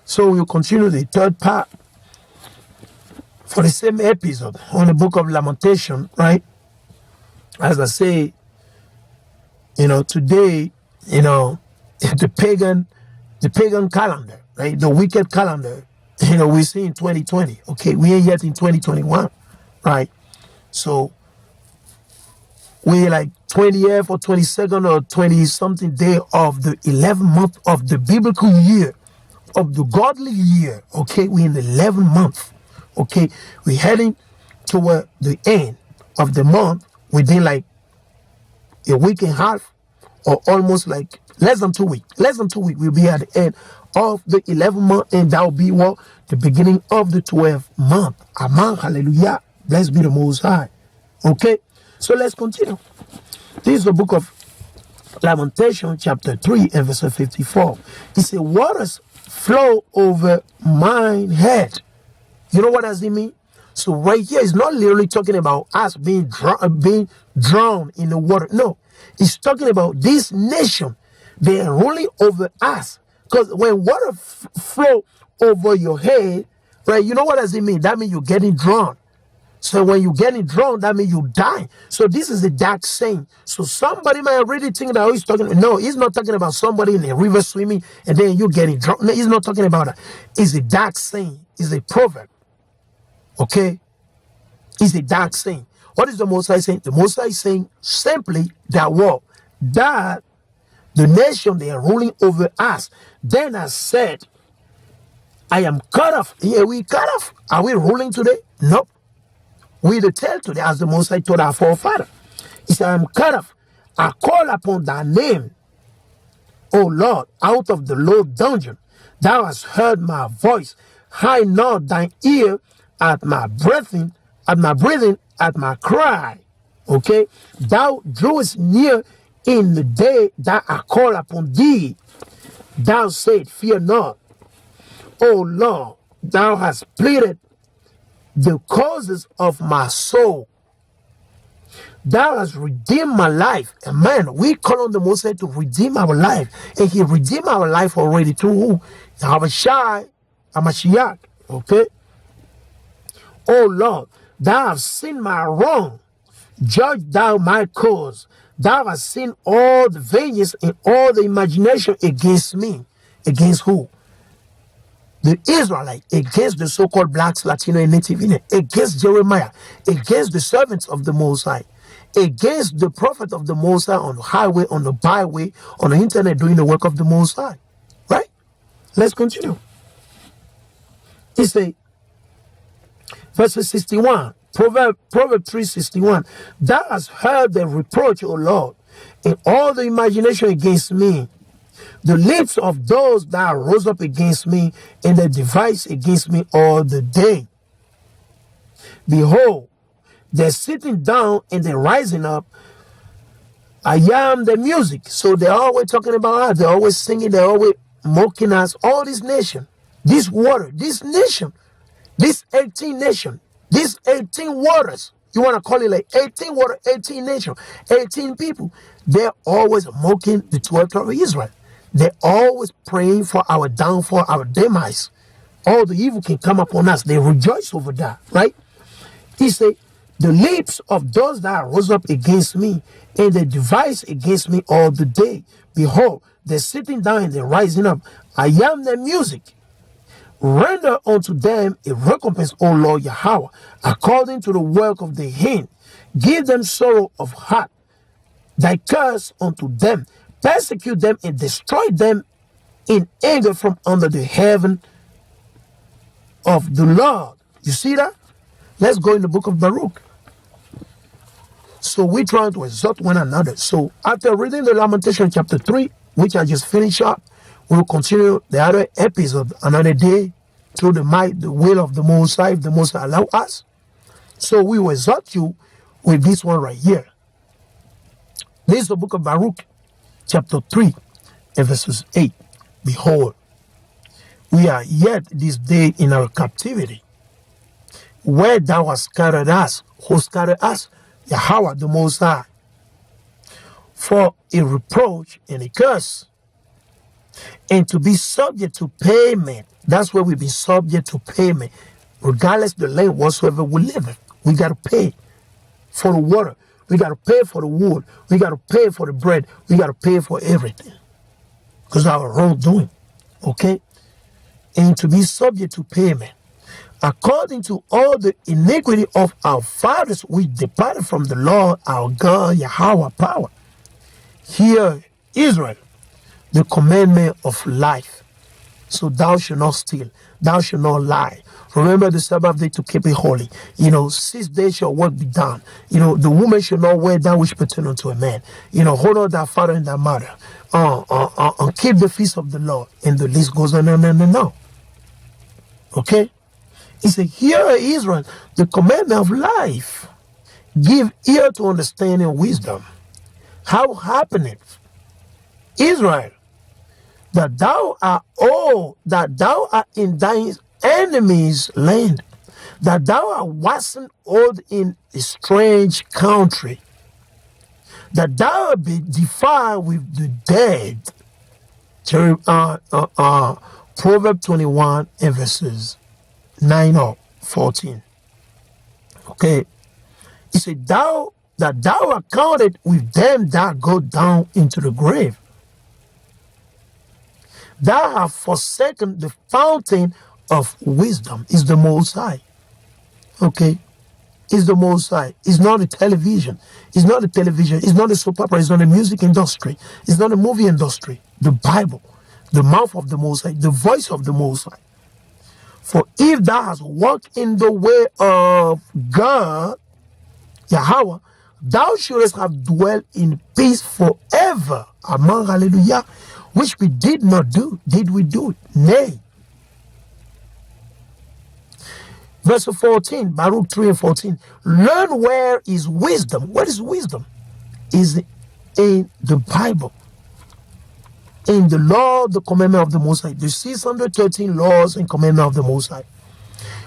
So we'll continue the third part for the same episode on the book of Lamentations, right? As I say, today, the pagan calendar, right? The wicked calendar, we see in 2020. Okay, we ain't yet in 2021, right? So we like 20th or 22nd or 20-something day of the 11th month of the biblical year, of the godly year. Okay, we in the 11th month. Okay, we're heading toward the end of the month within like a week and a half, or almost like less than 2 weeks. Less than 2 weeks, we'll be at the end of the 11th month, and that will be the beginning of the 12th month. Amen. Hallelujah. Blessed be the Most High. Okay, so let's continue. This is the book of Lamentations, chapter 3, and verse 54. It says, waters flow over mine head. You know what does it mean? So right here, it's not literally talking about us being drowned in the water. No, it's talking about this nation. They are ruling over us. Because when water flow over your head, right, you know what does it mean? That means you're getting drowned. So when you're getting drowned, that means you die. So this is a dark saying. So somebody might really think that he's talking. No, he's not talking about somebody in a river swimming and then you getting drowned. No, he's not talking about that. It's a dark saying. It's a proverb. Okay? It's a dark saying. What is the Most High saying? The Most High is saying simply that what? That the nation, they are ruling over us. Then I said, I am cut off. Yeah, we cut off. Are we ruling today? Nope. We the tell today, as the Most High told our forefather. He said, I am cut off. I call upon thy name, O Lord, out of the low dungeon. Thou hast heard my voice. Hide not thine ear at my breathing, at my cry. Okay? Thou drawest near in the day that I call upon thee. Thou said, fear not. O Lord, thou hast pleaded the causes of my soul. Thou hast redeemed my life. Amen. We call on the Most High to redeem our life. And he redeemed our life already through who? Yahushua HaMashiach. Okay? Oh Lord, thou hast seen my wrong. Judge thou my cause. Thou hast seen all the vengeance and all the imagination against me. Against who? The Israelite, against the so-called blacks, Latino, and Native Indian, against Jeremiah, against the servants of the Most High, against the prophet of the Most High on the highway, on the byway, on the internet, doing the work of the Most High. Right? Let's continue. He says, verse 61, Proverb 3:61, thou hast heard the reproach, O Lord, and all the imagination against me. The lips of those that rose up against me and the device against me all the day. Behold, they're sitting down and they're rising up. I am the music. So they're always talking about us. They're always singing. They're always mocking us. All this nation, this water, this nation, this 18 nation, these 18 waters. You want to call it like 18 water, 18 nation, 18 people. They're always mocking the 12 of Israel. They're always praying for our downfall, our demise. All the evil can come upon us. They rejoice over that, right? He said, the lips of those that rose up against me and they devise against me all the day. Behold, they're sitting down and they're rising up. I am their music. Render unto them a recompense, O Lord Yahweh, according to the work of their hand. Give them sorrow of heart. Thy curse unto them. Persecute them and destroy them in anger from under the heaven of the Lord. You see that? Let's go in the book of Baruch. So we're trying to exhort one another. So after reading the Lamentation chapter 3, which I just finished up, we'll continue the other episode another day through the might, the will of the Most High, if the Most High allow us. So we will exhort you with this one right here. This is the book of Baruch, chapter 3, and verses 8. Behold, we are yet this day in our captivity, where thou hast scattered us. Who scattered us? Yahweh, the Most High, for a reproach and a curse. and to be subject to payment. That's where we be subject to payment. Regardless the land whatsoever we live in, we got to pay for the water. We got to pay for the wood. We got to pay for the bread. We got to pay for everything because our wrongdoing. Okay? And to be subject to payment. According to all the iniquity of our fathers, we departed from the Lord our God, Yahweh power. Hear, Israel, the commandment of life. So thou shalt not steal, thou shalt not lie. Remember the Sabbath day to keep it holy. 6 days shall work be done. The woman shall not wear that which pertain unto a man. Hold on thy father and thy mother. Keep the feast of the Lord. And the list goes on and on and on. Okay? He said, hear, Israel, the commandment of life. Give ear to understanding and wisdom. How happeneth, Israel, that thou art in thine enemy's land, that thou art waxen old in a strange country, that thou art be defiled with the dead. Proverbs 21 and verses 9 or 14. Okay. He said, thou art counted with them that go down into the grave. Thou hast forsaken the fountain of wisdom. Is the Most High. Okay? Is the Most High. It's not a television. It's not a television. It's not a soap opera. It's not a music industry. It's not a movie industry. The Bible, the mouth of the Most High, the voice of the Most High. For if thou hast walked in the way of God, Yahweh, thou shouldest have dwelt in peace forever among, hallelujah, which we did not do. Did we do it? Nay. Verse 14, Baruch 3 and 14. Learn where is wisdom. What is wisdom? Is in the Bible. In the law, the commandment of the Most High. The 613 laws and commandment of the Most High.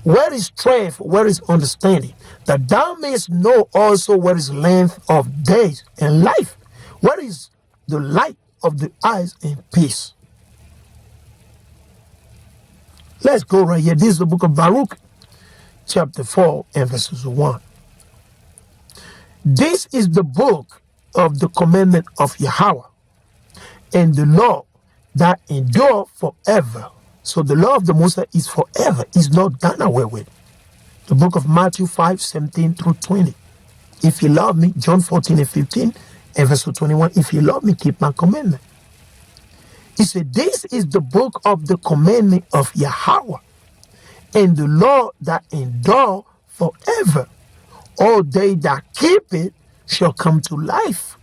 Where is strength? Where is understanding? That thou mayest know also what is length of days and life. What is the light of the eyes and peace? Let's go right here. This is the book of Baruch, chapter 4 and verses 1. This is the book of the commandment of Yahweh and the law that endure forever. So the law of the Most High is forever. It's not done away with. The book of Matthew 5, 17 through 20. If you love me, John 14 and 15 and verse 21. If you love me, keep my commandment. He said, this is the book of the commandment of Yahweh and the law that endure forever. All they that keep it shall come to life,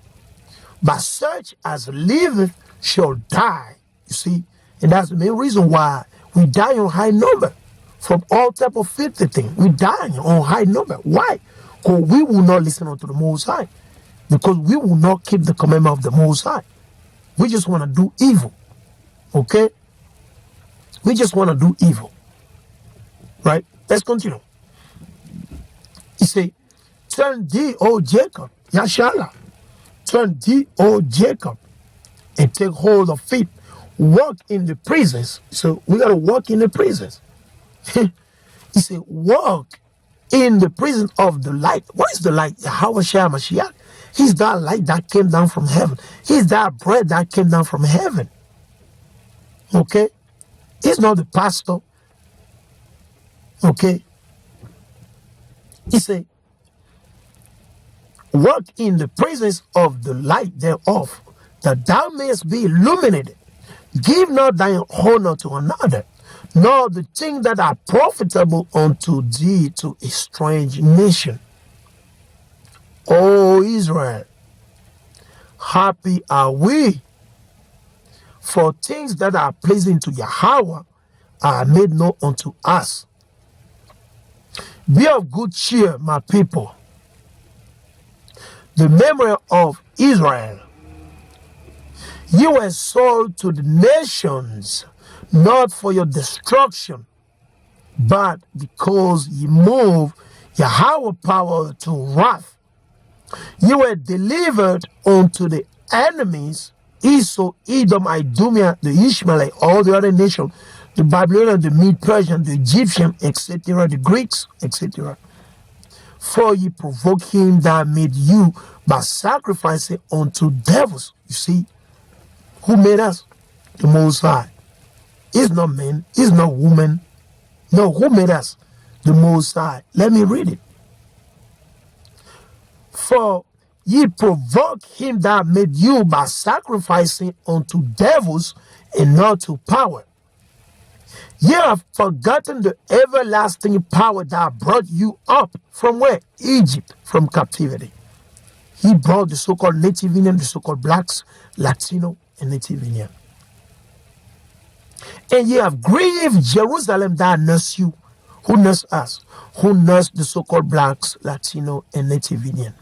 but such as liveth shall die. You see, and that's the main reason why we die on high number from all type of filthy thing. We die on high number. Why? Because we will not listen unto the Most High. Because we will not keep the commandment of the Most High. We just want to do evil. Okay? We just want to do evil. Right? Let's continue. He say, turn thee, O Jacob, Yashala. Turn thee, O Jacob, and take hold of it. Walk in the presence. So we got to walk in the presence. He said, walk in the presence of the light. What is the light? Yahweh Shah Mashiach. He's that light that came down from heaven. He's that bread that came down from heaven. Okay? He's not the pastor. Okay? He said, walk in the presence of the light thereof, that thou mayest be illuminated. Give not thine honor to another, nor the things that are profitable unto thee to a strange nation. O Israel, happy are we, for things that are pleasing to Yahweh are made known unto us. Be of good cheer, my people. The memory of Israel. You were sold to the nations, not for your destruction, but because you move Yahweh power to wrath. You were delivered unto the enemies Esau, Edom, Idumea, the Ishmaelite, all the other nations, the Babylonian, the Mede-Persian, the Egyptian, etc., the Greeks, etc. For ye provoke him that made you by sacrificing unto devils. You see, who made us? The Most High. It's not men, it's not women. No, who made us? The Most High. Let me read it. For ye provoke him that made you by sacrificing unto devils and not to power. Ye have forgotten the everlasting power that brought you up from where? Egypt, from captivity. He brought the so-called Native Indian, the so-called blacks, Latino, and Native Indian. And ye have grieved Jerusalem that nursed you. Who nursed us? Who nursed the so-called blacks, Latino, and Native Indian?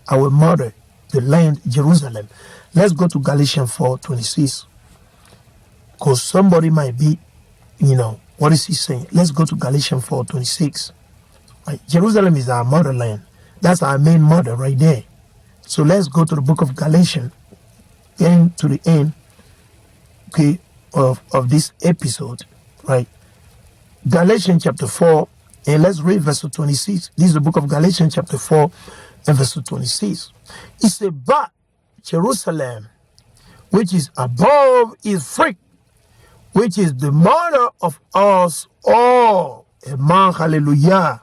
Our mother, the land, Jerusalem. Let's go to Galatians 4:26. Because somebody might be, what is he saying? Let's go to Galatians 4:26. Right? Jerusalem is our motherland. That's our main mother right there. So let's go to the book of Galatians, getting to the end, okay, of this episode, right? Galatians chapter 4, and let's read verse 26. This is the book of Galatians chapter 4 and verse 26. It says, but Jerusalem, which is above, is free, which is the mother of us all. Amen, hallelujah.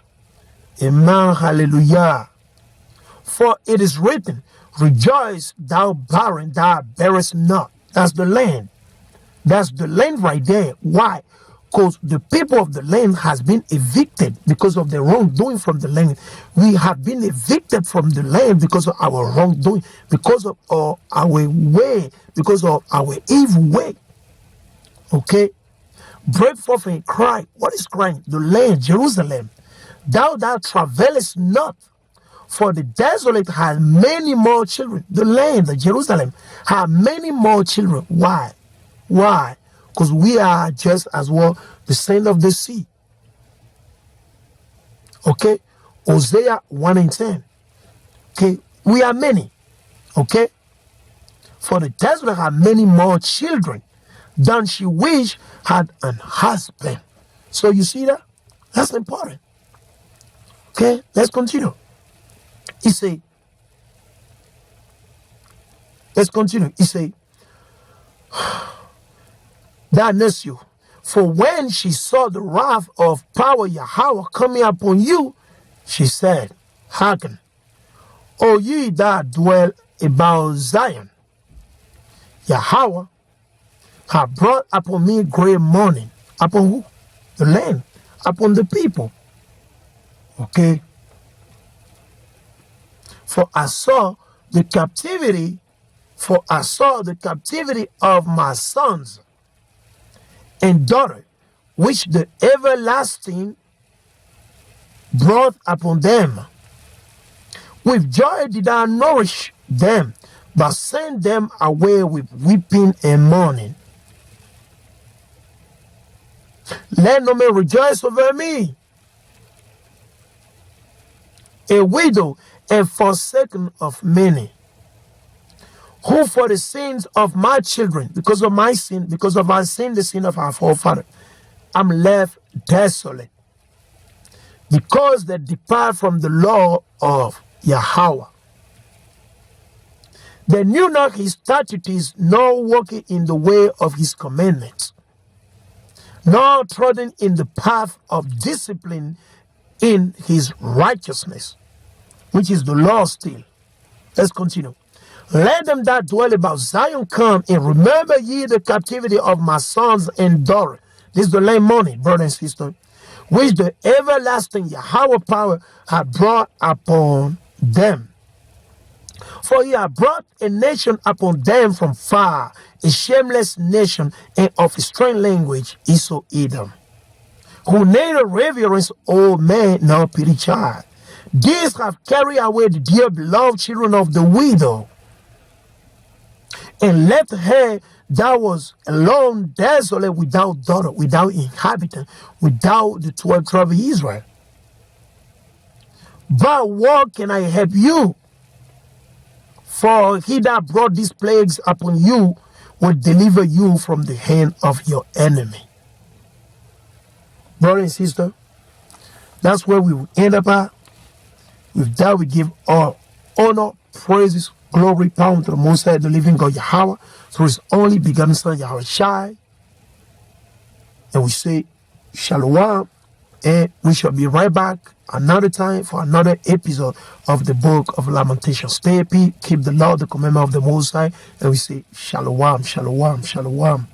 Amen, hallelujah. For it is written, rejoice, thou barren, thou bearest not. That's the land. That's the land right there. Why? Because the people of the land has been evicted because of their wrongdoing from the land. We have been evicted from the land because of our wrongdoing, because of our way, because of our evil way. Okay? Break forth and cry. What is crying? The land, Jerusalem. Thou that travelest not, for the desolate has many more children. The land, the Jerusalem, have many more children. Why? Why? Because we are just as well the sand of the sea. Okay? Hosea 1:10. Okay? We are many. Okay? For the desolate have many more children than she which had an husband. So you see that? That's important. Okay? Let's continue. He say, let's continue. He say, that nursed you. For when she saw the wrath of power Yahweh coming upon you, she said, hearken, O ye that dwell about Zion, Yahweh have brought upon me great mourning. Upon who? The land. Upon the people. Okay? For I saw the captivity of my sons and daughter, which the everlasting brought upon them. With joy did I nourish them, but send them away with weeping and mourning. Let no man rejoice over me, a widow and forsaken of many, who for the sins of my children, because of my sin, because of our sin, the sin of our forefather, I'm left desolate, because they depart from the law of Yahweh. They knew not his statutes, nor walking in the way of his commandments, nor trodden in the path of discipline in his righteousness, which is the law still. Let's continue. Let them that dwell about Zion come, and remember ye the captivity of my sons and daughters. This is the land money, brother and sister, which the everlasting Yahweh power hath brought upon them. For he hath brought a nation upon them from far, a shameless nation, and of a strange language, Esau Edom, who neither reverence old man nor pity child. These have carried away the dear beloved children of the widow, and left her that was alone, desolate, without daughter, without inhabitant, without the 12 tribes of Israel. But what can I help you? For he that brought these plagues upon you will deliver you from the hand of your enemy. Brother and sister, that's where we will end up at. With that, we give all honor, praises, glory, power to the Most High, the living God, Yahweh, through his only begotten Son, Yahweh Shai. And we say, Shalom, and we shall be right back another time for another episode of the book of Lamentations. Stay happy, keep the law, the commandment of the Most High, and we say, Shalom, Shalom, Shalom.